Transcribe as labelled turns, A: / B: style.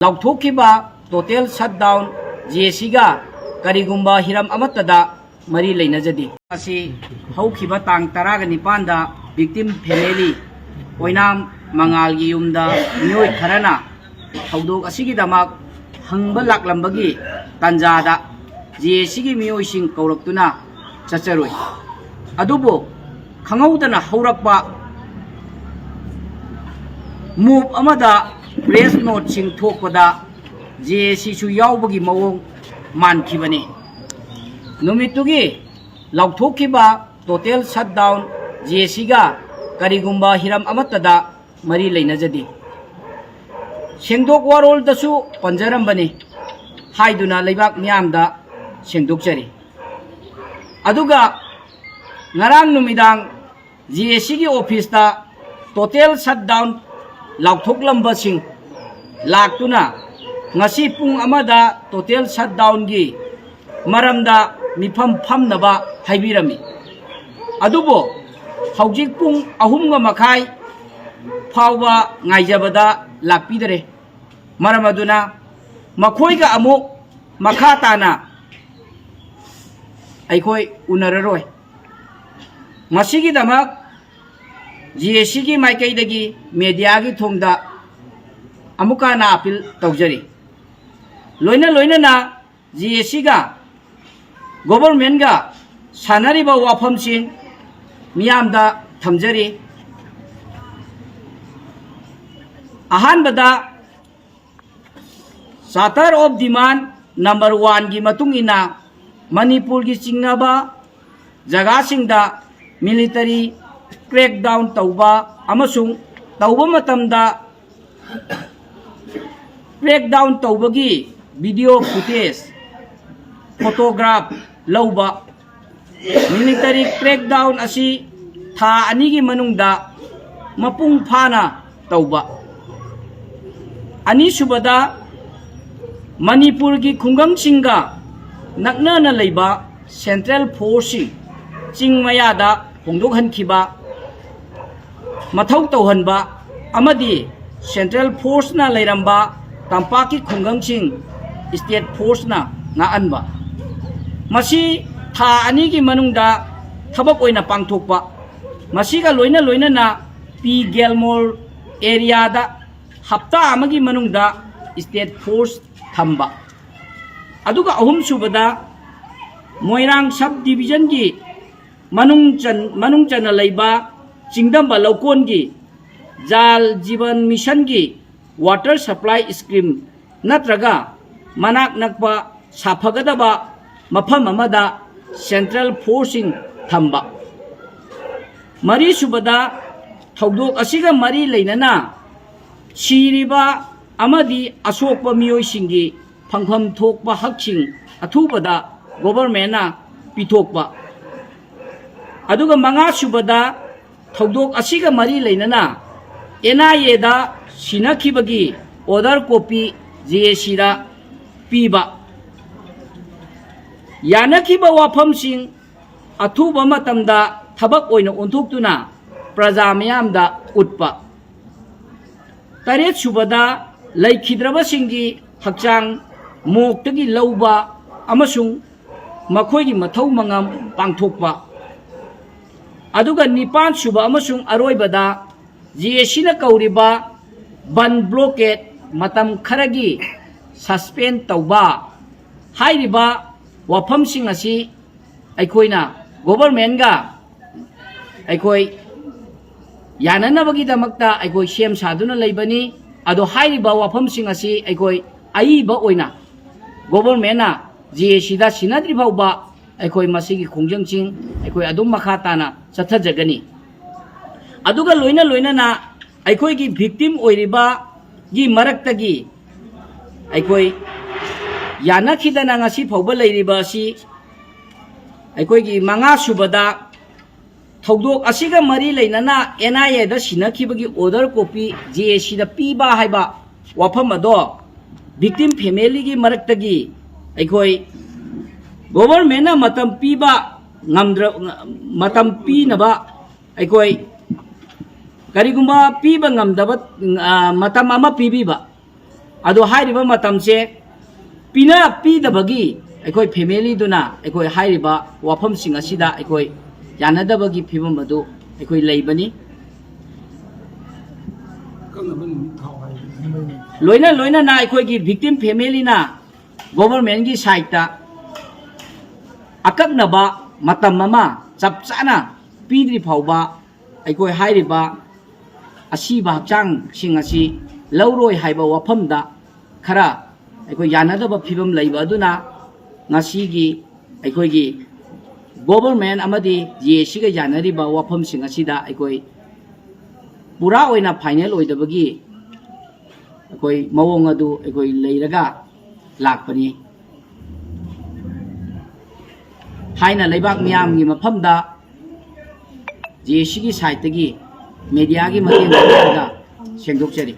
A: लौथोखिबा total shutdown जेसीगा करीगुंबा हिरम अमतदा मरी लेनजदी असी हौखिबा तांग तराग निपानदा विक्टिम फैमिली ओइनाम मंगालगी युमदा मियोय खरना थौदोक असिगी दमाक हंगबा लाकलंबगी तंजादा जेसीगी मियोयसिंग कौरक्तुना चचरोय अदुबो खंगौदना हौरक्पा मूव अमदा प्रेस नोट सिंह थोकपदा जेसीसु यावबगी मवोंग मानखिबने नुमितुगी लौथोखिबा टोटल शटडाउन जेसीगा करीगुंबा हिरम अमतदा मरी लेनजदी सेंदोक वारोलदसु पंजरंबने हाइदुना लेबाक म्यामदा सेंदोकचरी अदुगा ngarang numidang GSC office ta total shutdown lauthoklamba sing laktuna ngasi pung amada total shutdown gi maramda mifam phamnaba haibirami adubo haujik pung ahum ga makhai phawba ngaijabada lakpidare maramaduna makhoi ga amuk makha tana aikoi unararoi मसीगी दमक GSC की माइकैदगी media की थोंदा अमुका ना appeal तौजरी लोइना लोइना ना GSC का government का सानरिबा वाफमसिंग मियामदा थमजरी अहानबदा charter of demand number 1 की मतुंगिना मणिपुर की चिंगनाबा जगह सिंगदा military crackdown तौबा अमसुंग तौबा मतमदा क्रैकडाउन तौबगी वीडियो फुटेज फोटोग्राफ लौबा मिलिटरी क्रैकडाउन असी था अनिगी मनुंगदा मपुंग फाना तौबा अनीसुबदा मणिपुर की खुंगंग सिंगा नकना लेबा सेंट्रल फोर्स चिंग मयादा होंदोकहनखिबा मथौ तौहनबा अमदी सेंट्रल फोर्स ना लेरंबा तंपाकी खुंगंगसिंग स्टेट फोर्स ना नाअनबा मसी था अनी की मनुंगदा थबक ओइना पांगथोकपा मसीगा लोइना लोइना ना पी गेलमोर एरिया दा हप्ता अमगी मनुंगदा स्टेट फोर्स थंबा अदुगा अहुम सुबदा मोइरांग सब डिवीजन की मनुंग चन लेबा चिंगदम लौकोन की जाल जीवन मिशन की वाटर सप्लाई स्कीम नत्रगा मनाक नकपा साफगदबा मफम अमदा सेंट्रल फोर्सिंग थंबा मरी सुबदा थौदोक असिगा मरी लेनना सिरिबा अमदी असोकपा मियोयसिंगी फंगफम थोकपा हकसिंग अथुबदा गवर्नमेंटना पिथोकपा अदुगा मंगा सुबदा थौदोक असिगा मरी लेनना NIA दा सिनखिबगी ऑर्डर कॉपी GSC दा पीबा यानखिबा वाफमसिंग अथुबा मतमदा थबक ओइना ओंथोक्तुना प्रजा मयामदा उटपा तरेत सुबदा लैखिद्रबसिंगी हकचांग मोक्तगी लौबा अमसुंग मखोइगी मथौ मंगम पांगथोकपा अदुगा निपान सुबा अमसुंग अरोइबदा GSC ना कौरिबा बन ब्लॉकेट मतम खरगी सस्पेंड तौबा हाइरिबा वाफमसिंग असी अखोइना गवर्नमेंट गा अखोइ याननबगी दमक्ता अखोइ सेम सादुना लेबनी अदो हाइरिबा वाफमसिंग असी अखोइ आइबा ओइना गवर्नमेंट ना GSC दा सिनाद्रि फाउबा अखोइ मसिगी खोंजंगसिंग अखोइ अदुम मखा ताना चथजगनी अदुगा लोइना लोइना ना अखोइ की विक्टिम ओइरिबा गी मरक्तगी अखोइ यानखिदना ngasi फाउबा लेरिबा असि अखोइ की मंगा सुबदा थौदोक असिगा मरी लेनना NIA दा सिनखिबगी ऑर्डर कॉपी GSC दा पीबा हाइबा वाफम अदो विक्टिम फैमिली की मरक्तगी अखोइ गवर्नमेंट ना मतम पीबा ngamdra matam pi naba aikoi karigumba pi ba ngamdaba matam ama pi bi ba अदो हाइरिबा मतमसे पीना पीदबगी अखोई फैमिली दुना अखोई हाइरिबा वाफम सिंग असिदा अखोई यानदबगी फिबम अदो अखोई लैबनी लोइना लोइना ना अखोई की विक्टिम फैमिली ना गवर्नमेंट की साइड ता अकक्नबा मतम ममा चप चाना पीद्री फाउबा अखोई हाइरिबा असीबा हक्चांग सिंग असी लौरोय हाइबा वाफमदा खरा अखोई यानदबा फिबम लैबा अदुना ngasi अखोई की गवर्नमेंट अमदी ये सिगा यानरिबा वाफम सिंग असिदा अखोई पूरा ओइना फाइनल ओइदबगी अखोई मवोंग अदु अखोई लैरगा लाकपनी हाइना लैबाक मियामगी मफमदा जे सिगी साइटगी मीडिया की मतेंग लौरगा सेंदोकचरी।